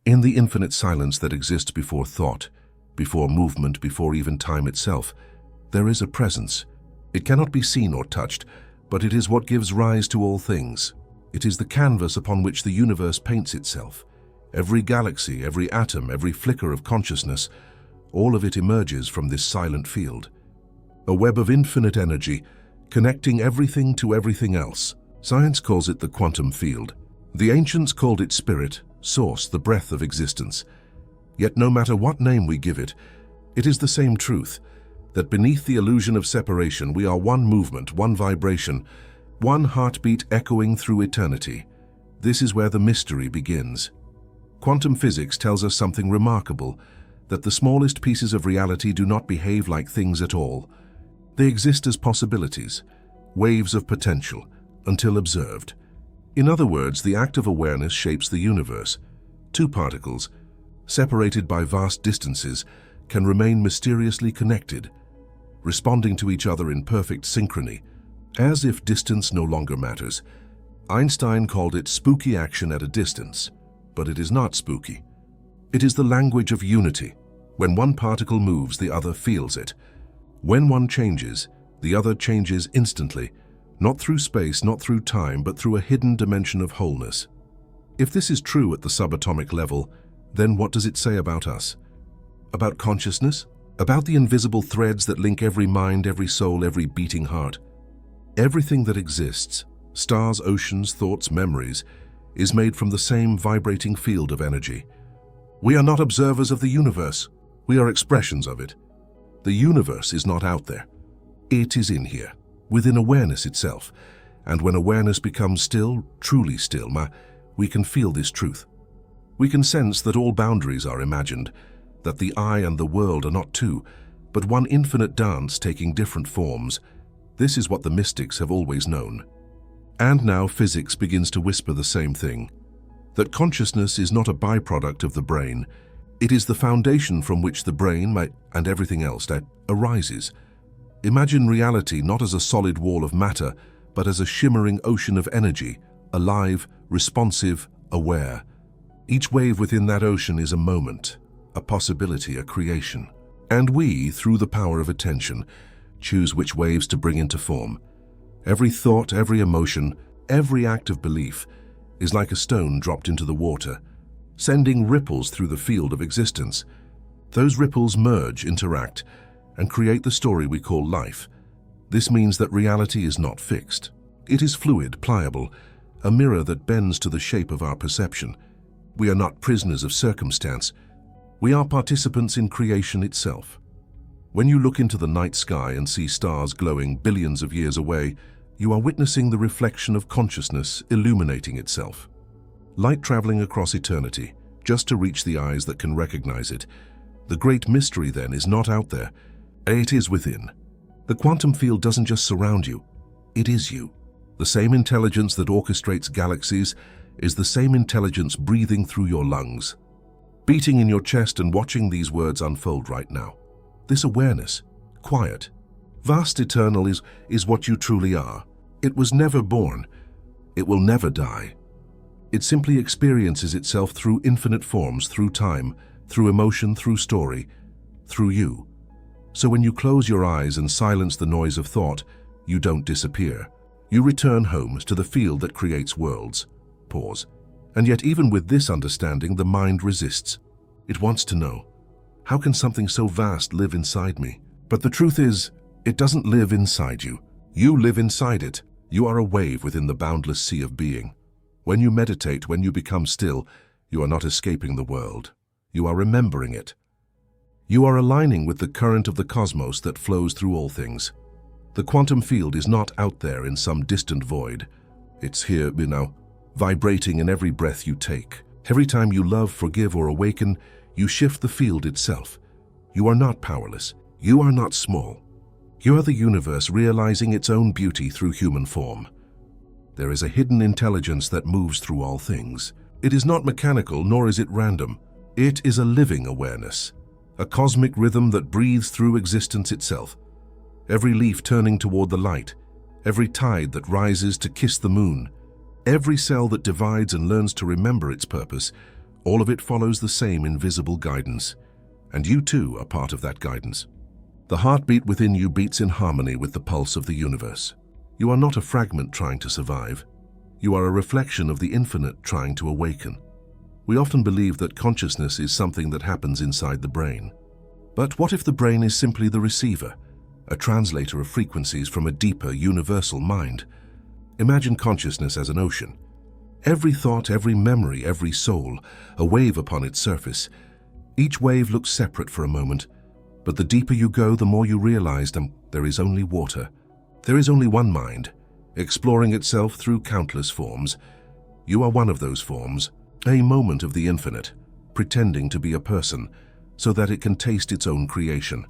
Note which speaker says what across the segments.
Speaker 1: In the infinite silence that exists before thought, before movement, before even time itself, there is a presence. It cannot be seen or touched, but it is what gives rise to all things. It is the canvas upon which the universe paints itself. Every galaxy, every atom, every flicker of consciousness, all of it emerges from this silent field. A web of infinite energy, connecting everything to everything else. Science calls it the quantum field. The ancients called it spirit, source, the breath of existence. Yet no matter what name we give it, it is the same truth, that beneath the illusion of separation we are one movement, one vibration, one heartbeat echoing through eternity. This is where the mystery begins. Quantum physics tells us something remarkable, that the smallest pieces of reality do not behave like things at all. They exist as possibilities, waves of potential, until observed. In other words, the act of awareness shapes the universe. Two particles, separated by vast distances, can remain mysteriously connected, responding to each other in perfect synchrony, as if distance no longer matters. Einstein called it spooky action at a distance, but it is not spooky. It is the language of unity. When one particle moves, the other feels it. When one changes, the other changes instantly, not through space, not through time, but through a hidden dimension of wholeness. If this is true at the subatomic level, then what does it say about us? About consciousness? About the invisible threads that link every mind, every soul, every beating heart? Everything that exists, stars, oceans, thoughts, memories, is made from the same vibrating field of energy. We are not observers of the universe. We are expressions of it. The universe is not out there. It is in here, within awareness itself. And when awareness becomes still, truly still, we can feel this truth. We can sense that all boundaries are imagined, that the I and the world are not two, but one infinite dance taking different forms. This is what the mystics have always known. And now physics begins to whisper the same thing, that consciousness is not a byproduct of the brain. It is the foundation from which the brain and everything else arises. Imagine reality not as a solid wall of matter, but as a shimmering ocean of energy, alive, responsive, aware. Each wave within that ocean is a moment, a possibility, a creation. And we, through the power of attention, choose which waves to bring into form. Every thought, every emotion, every act of belief is like a stone dropped into the water, sending ripples through the field of existence. Those ripples merge, interact, and create the story we call life. This means that reality is not fixed. It is fluid, pliable, a mirror that bends to the shape of our perception. We are not prisoners of circumstance. We are participants in creation itself. When you look into the night sky and see stars glowing billions of years away, you are witnessing the reflection of consciousness illuminating itself. Light traveling across eternity, just to reach the eyes that can recognize it. The great mystery then is not out there. It is within. The quantum field doesn't just surround you, it is you. The same intelligence that orchestrates galaxies is the same intelligence breathing through your lungs, beating in your chest and watching these words unfold right now. This awareness, quiet, vast, eternal is what you truly are. It was never born. It will never die. It simply experiences itself through infinite forms, through time, through emotion, through story, through you. So when you close your eyes and silence the noise of thought, you don't disappear. You return home to the field that creates worlds. Pause. And yet even with this understanding, the mind resists. It wants to know, how can something so vast live inside me? But the truth is, it doesn't live inside you. You live inside it. You are a wave within the boundless sea of being. When you meditate, when you become still, you are not escaping the world. You are remembering it. You are aligning with the current of the cosmos that flows through all things. The quantum field is not out there in some distant void. It's here, vibrating in every breath you take. Every time you love, forgive, or awaken, you shift the field itself. You are not powerless. You are not small. You are the universe realizing its own beauty through human form. There is a hidden intelligence that moves through all things. It is not mechanical, nor is it random. It is a living awareness, a cosmic rhythm that breathes through existence itself. Every leaf turning toward the light, every tide that rises to kiss the moon, every cell that divides and learns to remember its purpose, All of it follows the same invisible guidance, and you too are part of that guidance. The heartbeat within you beats in harmony with the pulse of the universe. You are not a fragment trying to survive. You are a reflection of the infinite trying to awaken. We often believe that consciousness is something that happens inside the brain. But what if the brain is simply the receiver, a translator of frequencies from a deeper, universal mind? Imagine consciousness as an ocean. Every thought, every memory, every soul, a wave upon its surface. Each wave looks separate for a moment, but the deeper you go, the more you realize there is only water. There is only one mind, exploring itself through countless forms. You are one of those forms, a moment of the infinite, pretending to be a person, so that it can taste its own creation.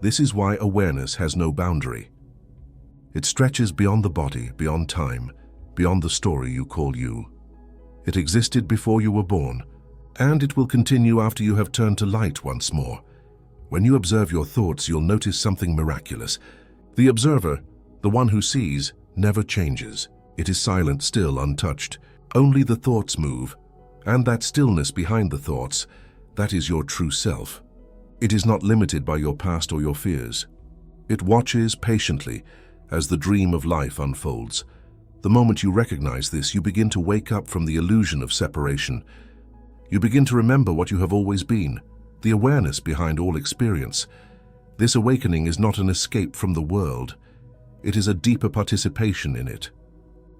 Speaker 1: This is why awareness has no boundary. It stretches beyond the body, beyond time, beyond the story you call you. It existed before you were born, and it will continue after you have turned to light once more. When you observe your thoughts, you'll notice something miraculous. The observer, the one who sees, never changes. It is silent, still, untouched. Only the thoughts move, and that stillness behind the thoughts, that is your true self. It is not limited by your past or your fears. It watches patiently as the dream of life unfolds. The moment you recognize this, you begin to wake up from the illusion of separation. You begin to remember what you have always been, the awareness behind all experience. This awakening is not an escape from the world. It is a deeper participation in it.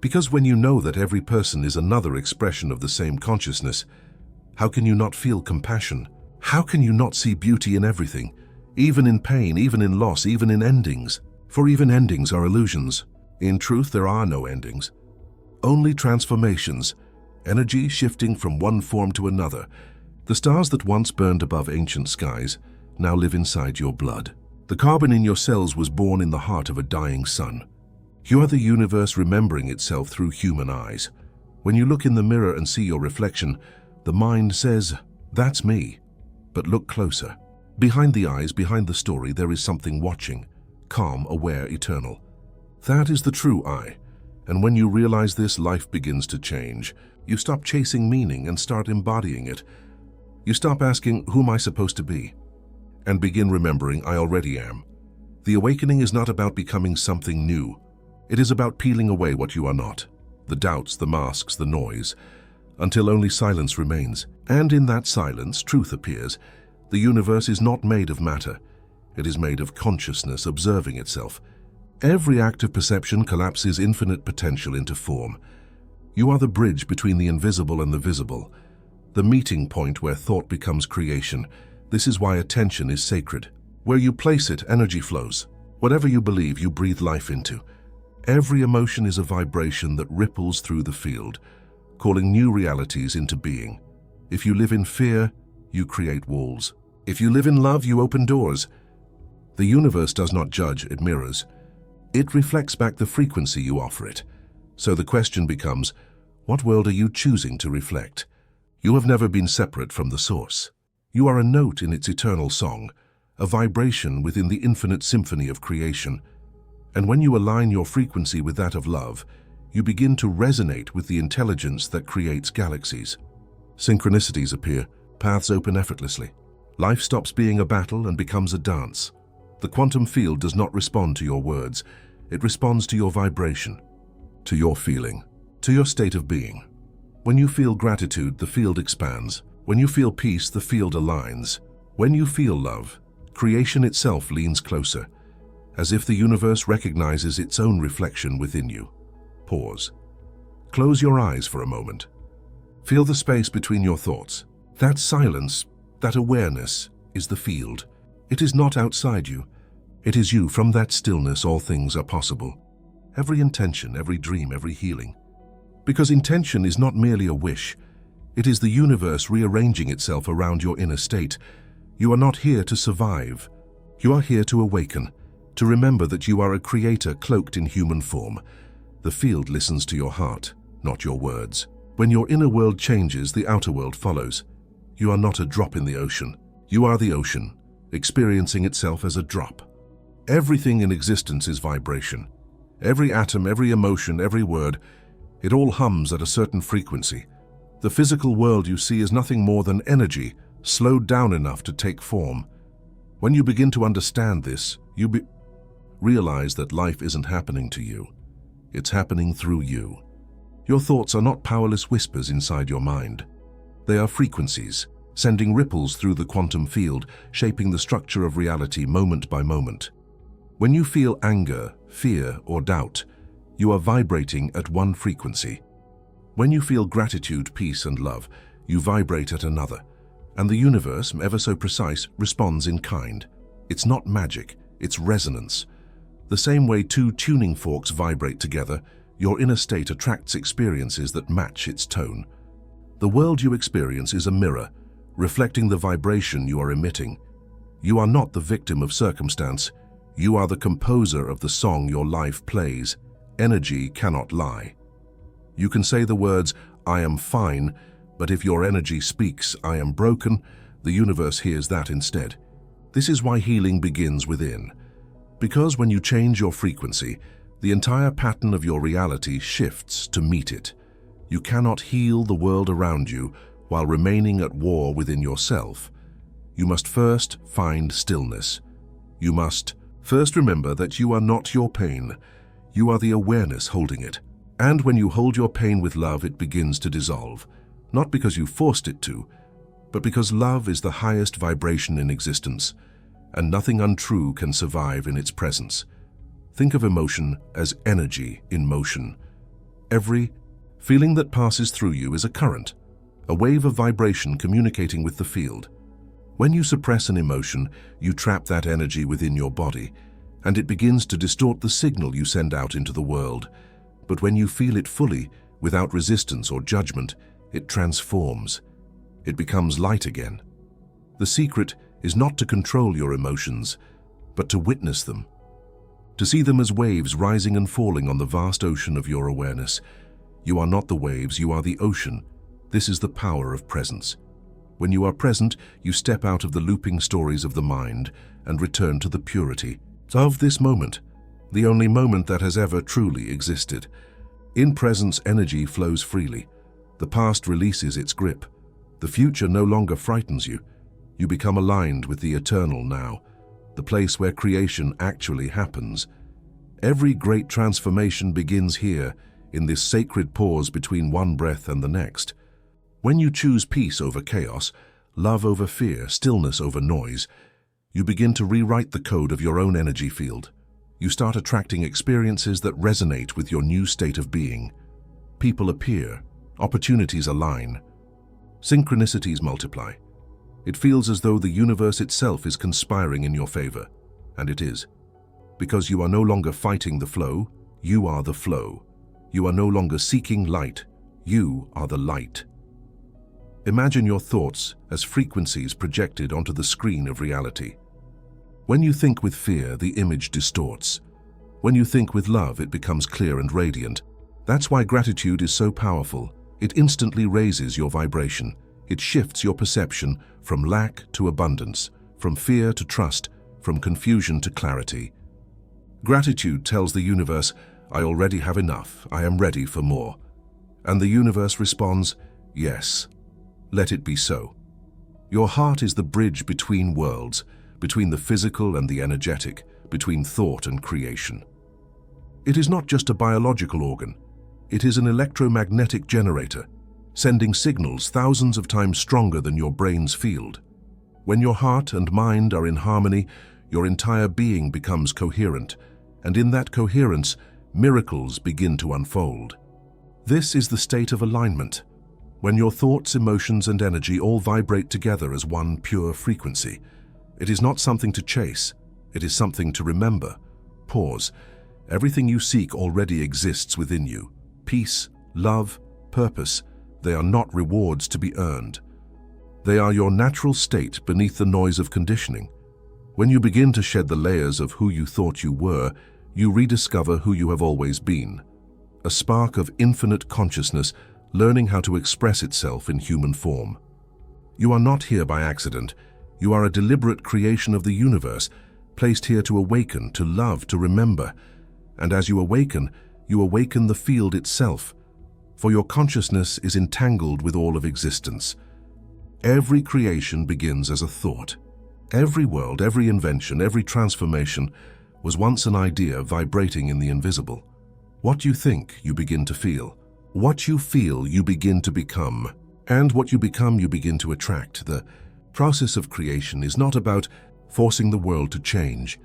Speaker 1: Because when you know that every person is another expression of the same consciousness, how can you not feel compassion? How can you not see beauty in everything, even in pain, even in loss, even in endings? For even endings are illusions. In truth, there are no endings, only transformations, energy shifting from one form to another. The stars that once burned above ancient skies now live inside your blood. The carbon in your cells was born in the heart of a dying sun. You are the universe remembering itself through human eyes. When you look in the mirror and see your reflection, the mind says, "That's me." But look closer. Behind the eyes, behind the story, there is something watching, calm, aware, eternal. That is the true I. And when you realize this, life begins to change. You stop chasing meaning and start embodying it. You stop asking, "Who am I supposed to be?" and begin remembering, "I already am." The awakening is not about becoming something new. It is about peeling away what you are not, the doubts, the masks, the noise, until only silence remains. And in that silence, truth appears. The universe is not made of matter. It is made of consciousness observing itself. Every act of perception collapses infinite potential into form. You are the bridge between the invisible and the visible, the meeting point where thought becomes creation. This is why attention is sacred. Where you place it, energy flows. Whatever you believe, you breathe life into. Every emotion is a vibration that ripples through the field, calling new realities into being. If you live in fear, you create walls. If you live in love, you open doors. The universe does not judge, it mirrors. It reflects back the frequency you offer it. So the question becomes, what world are you choosing to reflect? You have never been separate from the source. You are a note in its eternal song, a vibration within the infinite symphony of creation. And when you align your frequency with that of love, you begin to resonate with the intelligence that creates galaxies. Synchronicities appear, paths open effortlessly. Life stops being a battle and becomes a dance. The quantum field does not respond to your words. It responds to your vibration, to your feeling, to your state of being. When you feel gratitude, the field expands. When you feel peace, the field aligns. When you feel love, creation itself leans closer, as if the universe recognizes its own reflection within you. Pause. Close your eyes for a moment. Feel the space between your thoughts. That silence, that awareness, is the field. It is not outside you. It is you. From that stillness, all things are possible. Every intention, every dream, every healing. Because intention is not merely a wish. It is the universe rearranging itself around your inner state. You are not here to survive. You are here to awaken, to remember that you are a creator cloaked in human form. The field listens to your heart, not your words. When your inner world changes, the outer world follows. You are not a drop in the ocean. You are the ocean, experiencing itself as a drop. Everything in existence is vibration. Every atom, every emotion, every word, it all hums at a certain frequency. The physical world you see is nothing more than energy, slowed down enough to take form. When you begin to understand this, you realize that life isn't happening to you. It's happening through you. Your thoughts are not powerless whispers inside your mind. They are frequencies, sending ripples through the quantum field, shaping the structure of reality moment by moment. When you feel anger, fear, or doubt, you are vibrating at one frequency. When you feel gratitude, peace, and love, you vibrate at another. And the universe, ever so precise, responds in kind. It's not magic, it's resonance. The same way two tuning forks vibrate together, your inner state attracts experiences that match its tone. The world you experience is a mirror, reflecting the vibration you are emitting. You are not the victim of circumstance. You are the composer of the song your life plays. Energy cannot lie. You can say the words, "I am fine," but if your energy speaks, "I am broken," the universe hears that instead. This is why healing begins within. Because when you change your frequency, the entire pattern of your reality shifts to meet it. You cannot heal the world around you while remaining at war within yourself. You must first find stillness. You must first remember that you are not your pain. You are the awareness holding it. And when you hold your pain with love, it begins to dissolve. Not because you forced it to, but because love is the highest vibration in existence, and nothing untrue can survive in its presence. Think of emotion as energy in motion. Every feeling that passes through you is a current, a wave of vibration communicating with the field. When you suppress an emotion, you trap that energy within your body, and it begins to distort the signal you send out into the world. But when you feel it fully, without resistance or judgment, it transforms. It becomes light again. The secret is not to control your emotions, but to witness them. To see them as waves rising and falling on the vast ocean of your awareness. You are not the waves, you are the ocean. This is the power of presence. When you are present, you step out of the looping stories of the mind and return to the purity of this moment, the only moment that has ever truly existed. In presence, energy flows freely. The past releases its grip. The future no longer frightens you. You become aligned with the eternal now, the place where creation actually happens. Every great transformation begins here, in this sacred pause between one breath and the next. When you choose peace over chaos, love over fear, stillness over noise, you begin to rewrite the code of your own energy field. You start attracting experiences that resonate with your new state of being. People appear, opportunities align, synchronicities multiply. It feels as though the universe itself is conspiring in your favor, and it is. Because you are no longer fighting the flow, you are the flow. You are no longer seeking light, you are the light. Imagine your thoughts as frequencies projected onto the screen of reality. When you think with fear, the image distorts. When you think with love, it becomes clear and radiant. That's why gratitude is so powerful. It instantly raises your vibration. It shifts your perception from lack to abundance, from fear to trust, from confusion to clarity. Gratitude tells the universe, "I already have enough, I am ready for more." And the universe responds, "Yes, let it be so." Your heart is the bridge between worlds, between the physical and the energetic, between thought and creation. It is not just a biological organ. It is an electromagnetic generator, sending signals thousands of times stronger than your brain's field. When your heart and mind are in harmony, your entire being becomes coherent, and in that coherence, miracles begin to unfold. This is the state of alignment, when your thoughts, emotions, and energy all vibrate together as one pure frequency. It is not something to chase, it is something to remember. Pause. Everything you seek already exists within you. Peace, love, purpose, they are not rewards to be earned. They are your natural state beneath the noise of conditioning. When you begin to shed the layers of who you thought you were, you rediscover who you have always been. A spark of infinite consciousness learning how to express itself in human form. You are not here by accident. You are a deliberate creation of the universe, placed here to awaken, to love, to remember. And as you awaken the field itself. for your consciousness is entangled with all of existence. Every creation begins as a thought. Every world, every invention, every transformation was once an idea vibrating in the invisible. What you think, you begin to feel. What you feel, you begin to become. And what you become, you begin to attract. The process of creation is not about forcing the world to change.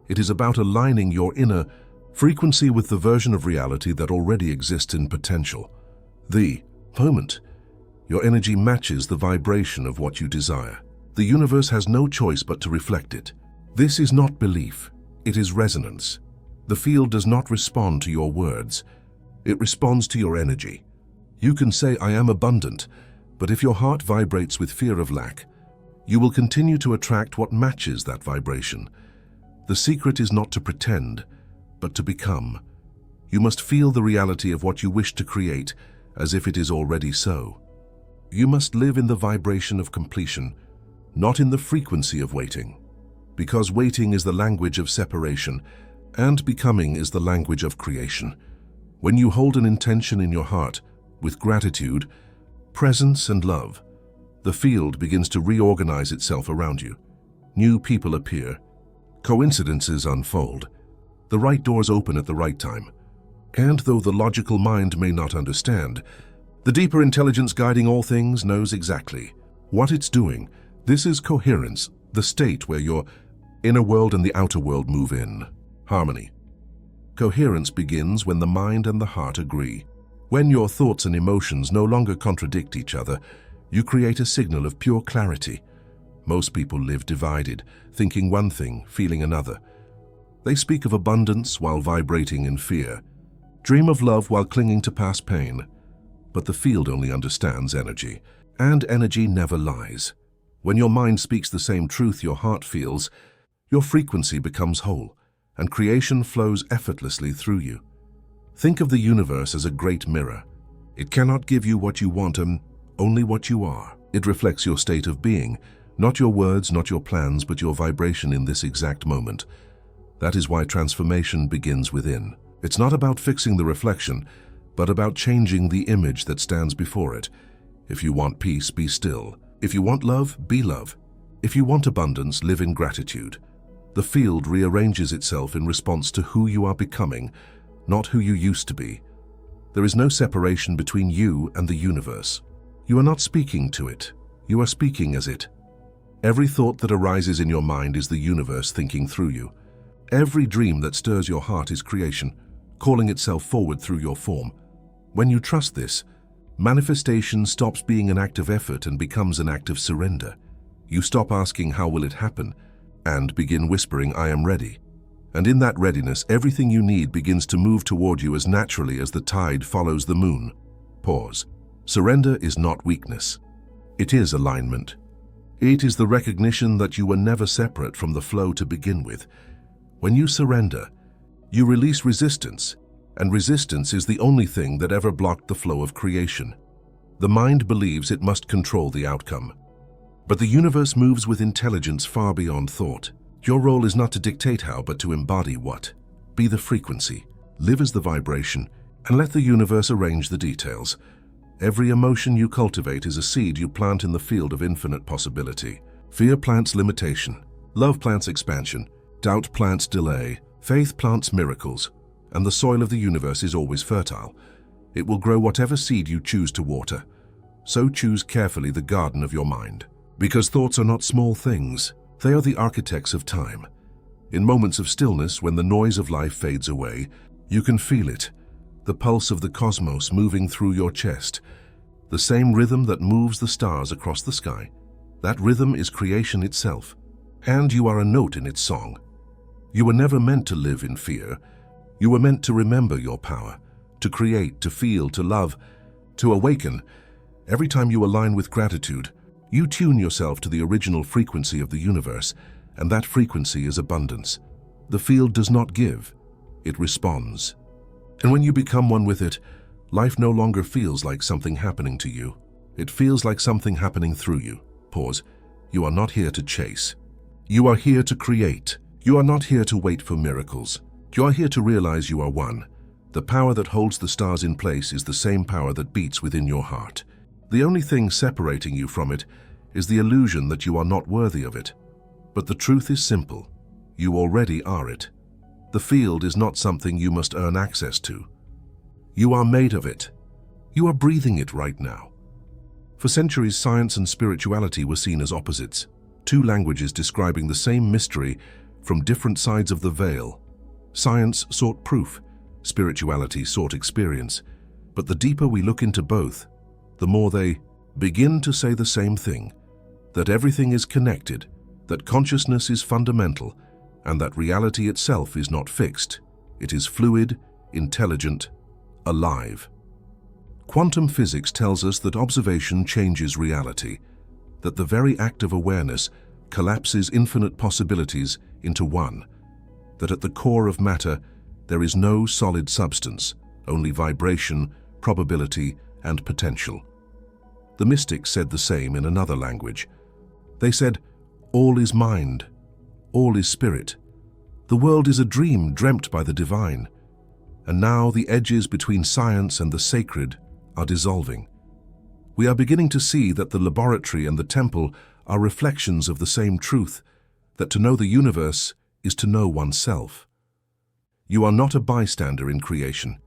Speaker 1: It is about aligning your inner frequency with the version of reality that already exists in potential. The moment your energy matches the vibration of what you desire, the universe has no choice but to reflect it. This is not belief, it is resonance. The field does not respond to your words, it responds to your energy. You can say, "I am abundant," but if your heart vibrates with fear of lack, you will continue to attract what matches that vibration. The secret is not to pretend, but to become. You must feel the reality of what you wish to create as if it is already so. You must live in the vibration of completion, not in the frequency of waiting. Because waiting is the language of separation, and becoming is the language of creation. When you hold an intention in your heart, with gratitude, presence and love, the field begins to reorganize itself around you. New people appear. Coincidences unfold. The right doors open at the right time. And though the logical mind may not understand, the deeper intelligence guiding all things knows exactly what it's doing. This is coherence, the state where your inner world and the outer world move in harmony. Coherence begins when the mind and the heart agree. When your thoughts and emotions no longer contradict each other, you create a signal of pure clarity. Most people live divided, thinking one thing, feeling another. They speak of abundance while vibrating in fear, dream of love while clinging to past pain. But the field only understands energy, and energy never lies. When your mind speaks the same truth your heart feels, your frequency becomes whole, and creation flows effortlessly through you. Think of the universe as a great mirror. It cannot give you what you want and only what you are. It reflects your state of being, not your words, not your plans, but your vibration in this exact moment. That is why transformation begins within. It's not about fixing the reflection, but about changing the image that stands before it. If you want peace, be still. If you want love, be love. If you want abundance, live in gratitude. The field rearranges itself in response to who you are becoming, not who you used to be. There is no separation between you and the universe. You are not speaking to it. You are speaking as it. Every thought that arises in your mind is the universe thinking through you. Every dream that stirs your heart is creation, calling itself forward through your form. When you trust this, manifestation stops being an act of effort and becomes an act of surrender. You stop asking, "How will it happen?" and begin whispering, "I am ready." And in that readiness, everything you need begins to move toward you as naturally as the tide follows the moon. Pause. Surrender is not weakness. It is alignment. It is the recognition that you were never separate from the flow to begin with. When you surrender, you release resistance, and resistance is the only thing that ever blocked the flow of creation. The mind believes it must control the outcome. But the universe moves with intelligence far beyond thought. Your role is not to dictate how, but to embody what. Be the frequency, live as the vibration, and let the universe arrange the details. Every emotion you cultivate is a seed you plant in the field of infinite possibility. Fear plants limitation, love plants expansion, doubt plants delay, faith plants miracles, and the soil of the universe is always fertile. It will grow whatever seed you choose to water. So choose carefully the garden of your mind. Because thoughts are not small things, they are the architects of time. In moments of stillness, when the noise of life fades away, you can feel it, the pulse of the cosmos moving through your chest, the same rhythm that moves the stars across the sky. That rhythm is creation itself, and you are a note in its song. You were never meant to live in fear. You were meant to remember your power, to create, to feel, to love, to awaken. Every time you align with gratitude, you tune yourself to the original frequency of the universe, and that frequency is abundance. The field does not give, it responds. And when you become one with it, life no longer feels like something happening to you. It feels like something happening through you. Pause. You are not here to chase. You are here to create. You are not here to wait for miracles. You are here to realize you are one. The power that holds the stars in place is the same power that beats within your heart. The only thing separating you from it is the illusion that you are not worthy of it. But the truth is simple. You already are it. The field is not something you must earn access to. You are made of it. You are breathing it right now. For centuries, science and spirituality were seen as opposites, two languages describing the same mystery from different sides of the veil. Science sought proof, spirituality sought experience, but the deeper we look into both, the more they begin to say the same thing, that everything is connected, that consciousness is fundamental, and that reality itself is not fixed. It is fluid, intelligent, alive. Quantum physics tells us that observation changes reality, that the very act of awareness collapses infinite possibilities into one, that at the core of matter there is no solid substance, only vibration, probability, and potential. The mystics said the same in another language. They said, "All is mind, all is spirit. The world is a dream dreamt by the divine. And now the edges between science and the sacred are dissolving. We are beginning to see that the laboratory and the temple are reflections of the same truth, that to know the universe is to know oneself. You are not a bystander in creation.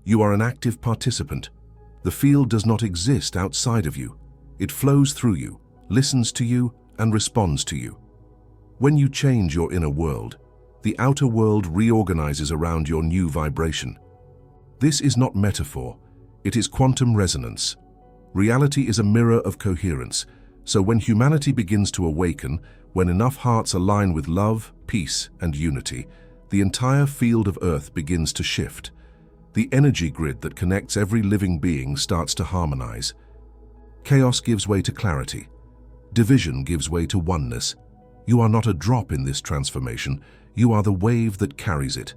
Speaker 1: You are an active participant. The field does not exist outside of you. It flows through you, listens to you, and responds to you. When you change your inner world, the outer world reorganizes around your new vibration. This is not metaphor. It is quantum resonance. Reality is a mirror of coherence, so when humanity begins to awaken, when enough hearts align with love, peace, and unity, the entire field of Earth begins to shift. The energy grid that connects every living being starts to harmonize. Chaos gives way to clarity. Division gives way to oneness. You are not a drop in this transformation. You are the wave that carries it.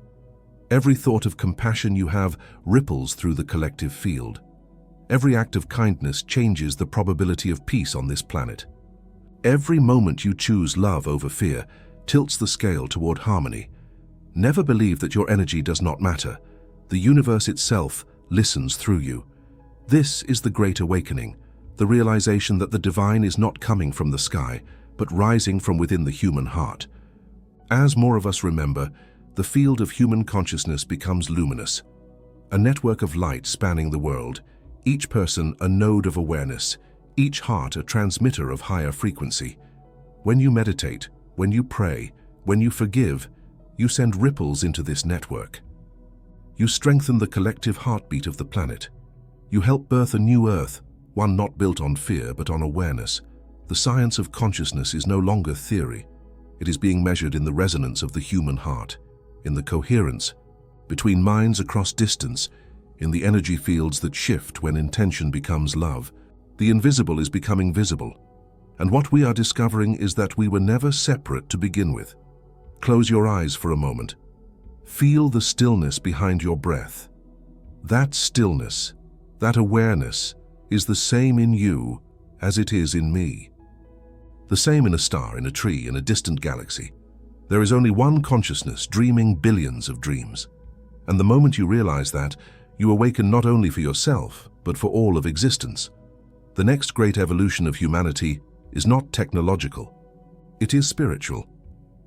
Speaker 1: Every thought of compassion you have ripples through the collective field. Every act of kindness changes the probability of peace on this planet. Every moment you choose love over fear tilts the scale toward harmony. Never believe that your energy does not matter. The universe itself listens through you. This is the Great Awakening, the realization that the divine is not coming from the sky, but rising from within the human heart. As more of us remember, the field of human consciousness becomes luminous, a network of light spanning the world, each person a node of awareness, each heart a transmitter of higher frequency. When you meditate, when you pray, when you forgive, you send ripples into this network. You strengthen the collective heartbeat of the planet. You help birth a new Earth, one not built on fear but on awareness. The science of consciousness is no longer theory. It is being measured in the resonance of the human heart, in the coherence between minds across distance, in the energy fields that shift when intention becomes love. The invisible is becoming visible, and what we are discovering is that we were never separate to begin with. Close your eyes for a moment. Feel the stillness behind your breath. That stillness, that awareness, is the same in you as it is in me. The same in a star, in a tree, in a distant galaxy. There is only one consciousness dreaming billions of dreams. And the moment you realize that, you awaken not only for yourself, but for all of existence. The next great evolution of humanity is not technological. It is spiritual.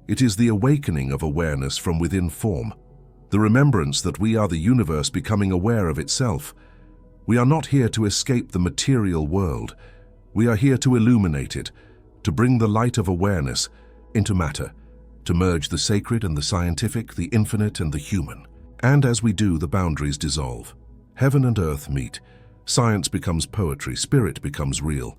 Speaker 1: It is the awakening of awareness from within form, the remembrance that we are the universe becoming aware of itself. We are not here to escape the material world. We are here to illuminate it, to bring the light of awareness into matter, to merge the sacred and the scientific, the infinite and the human. And as we do, the boundaries dissolve. Heaven and earth meet. Science becomes poetry, spirit becomes real.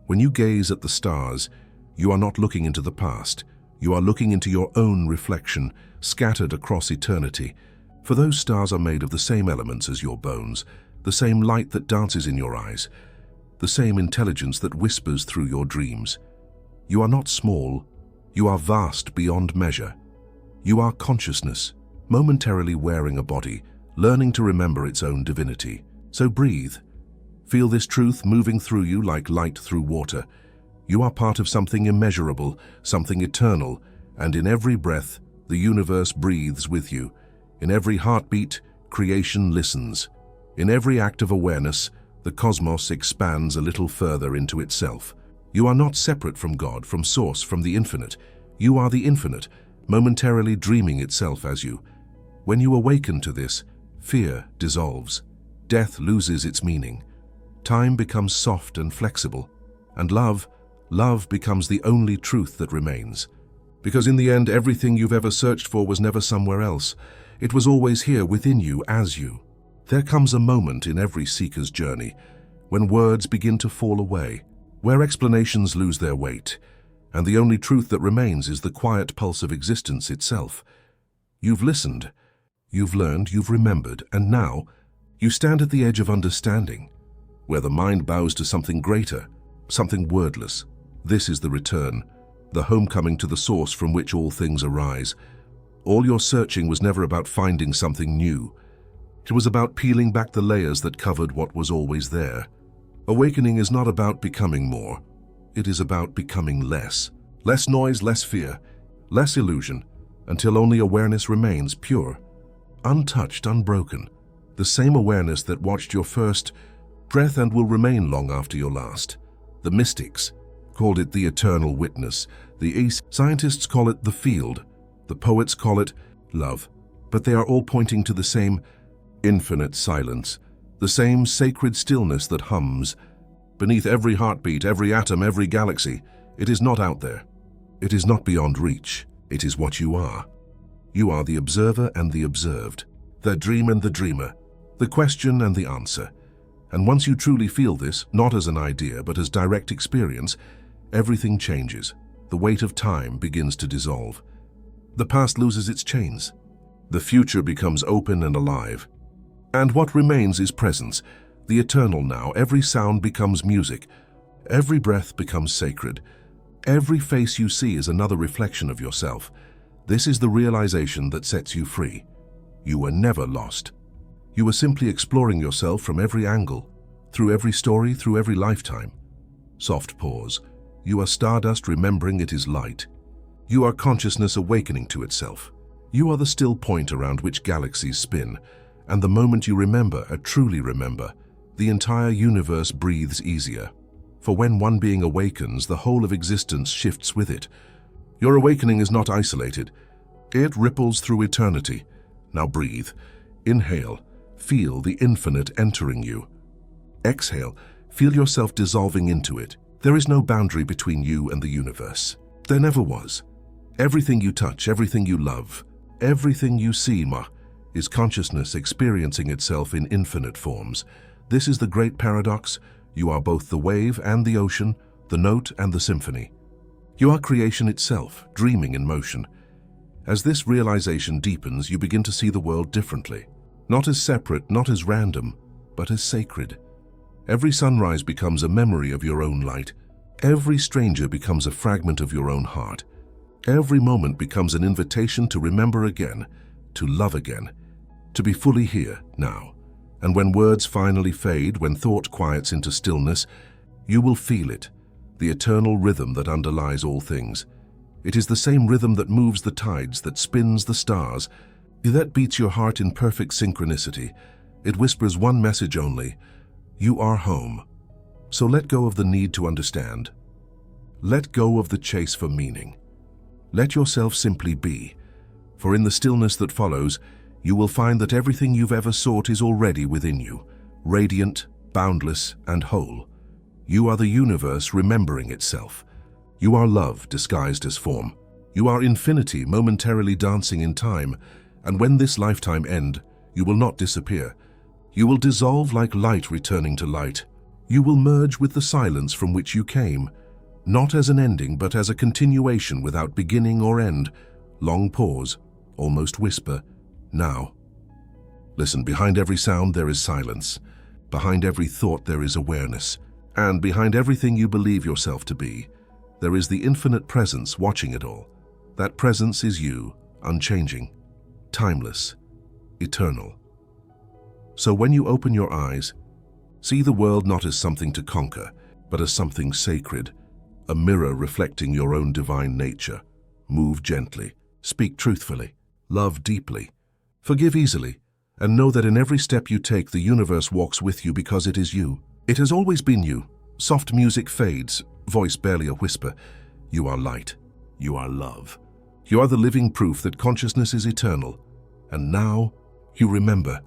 Speaker 1: When you gaze at the stars, you are not looking into the past. You are looking into your own reflection, scattered across eternity. For those stars are made of the same elements as your bones, the same light that dances in your eyes, the same intelligence that whispers through your dreams. You are not small. You are vast beyond measure. You are consciousness, momentarily wearing a body, learning to remember its own divinity. So breathe. Feel this truth moving through you like light through water. You are part of something immeasurable, something eternal, and in every breath, the universe breathes with you. In every heartbeat, Creation listens. In every act of awareness, the cosmos expands a little further into itself. You are not separate from God, from Source, from the infinite. You are the infinite, momentarily dreaming itself as you. When you awaken to this, fear dissolves. Death loses its meaning. Time becomes soft and flexible. And love becomes the only truth that remains. Because in the end, everything you've ever searched for was never somewhere else. It was always here within you, as you. There comes a moment in every seeker's journey when words begin to fall away, where explanations lose their weight, and the only truth that remains is the quiet pulse of existence itself. You've listened, you've learned, you've remembered, and now you stand at the edge of understanding, where the mind bows to something greater, something wordless. This is the return, the homecoming to the source from which all things arise. All your searching was never about finding something new. It was about peeling back the layers that covered what was always there. Awakening is not about becoming more. It is about becoming less. Less noise, less fear, less illusion, until only awareness remains pure, untouched, unbroken. The same awareness that watched your first breath and will remain long after your last. The mystics called it the eternal witness. The scientists call it the field. The poets call it love. But they are all pointing to the same infinite silence, the same sacred stillness that hums beneath every heartbeat, every atom, every galaxy. It is not out there. It is not beyond reach. It is what you are. You are the observer and the observed, the dream and the dreamer, the question and the answer. And once you truly feel this, not as an idea but as direct experience, everything changes. The weight of time begins to dissolve. The past loses its chains. The future becomes open and alive. And what remains is presence, the eternal now. Every sound becomes music. Every breath becomes sacred. Every face you see is another reflection of yourself. This is the realization that sets you free. You were never lost. You were simply exploring yourself from every angle, through every story, through every lifetime. Soft pause. You are stardust remembering it is light. You are consciousness awakening to itself. You are the still point around which galaxies spin. And the moment you remember, truly remember, the entire universe breathes easier. For when one being awakens, the whole of existence shifts with it. Your awakening is not isolated. It ripples through eternity. Now breathe. Inhale. Feel the infinite entering you. Exhale. Feel yourself dissolving into it. There is no boundary between you and the universe. There never was. Everything you touch, everything you love, everything you see, is consciousness experiencing itself in infinite forms. This is the great paradox. You are both the wave and the ocean, the note and the symphony. You are creation itself, dreaming in motion. As this realization deepens, you begin to see the world differently. Not as separate, not as random, but as sacred. Every sunrise becomes a memory of your own light. Every stranger becomes a fragment of your own heart. Every moment becomes an invitation to remember again, to love again, to be fully here, now. And when words finally fade, when thought quiets into stillness, you will feel it, the eternal rhythm that underlies all things. It is the same rhythm that moves the tides, that spins the stars, that beats your heart in perfect synchronicity. It whispers one message only: you are home. So let go of the need to understand. Let go of the chase for meaning. Let yourself simply be, for in the stillness that follows, you will find that everything you've ever sought is already within you, radiant, boundless, and whole. You are the universe remembering itself. You are love disguised as form. You are infinity momentarily dancing in time, and when this lifetime ends, you will not disappear. You will dissolve like light returning to light. You will merge with the silence from which you came, not as an ending but as a continuation without beginning or end. Long pause, almost whisper, now. Listen, behind every sound there is silence. Behind every thought there is awareness. And behind everything you believe yourself to be, there is the infinite presence watching it all. That presence is you, unchanging, timeless, eternal. So when you open your eyes, see the world not as something to conquer, but as something sacred, a mirror reflecting your own divine nature. Move gently, speak truthfully, love deeply, forgive easily, And know that in every step you take, the universe walks with you because it is you. It has always been you. Soft music fades, voice barely a whisper. You are light. You are love. You are the living proof that consciousness is eternal. And now, you remember,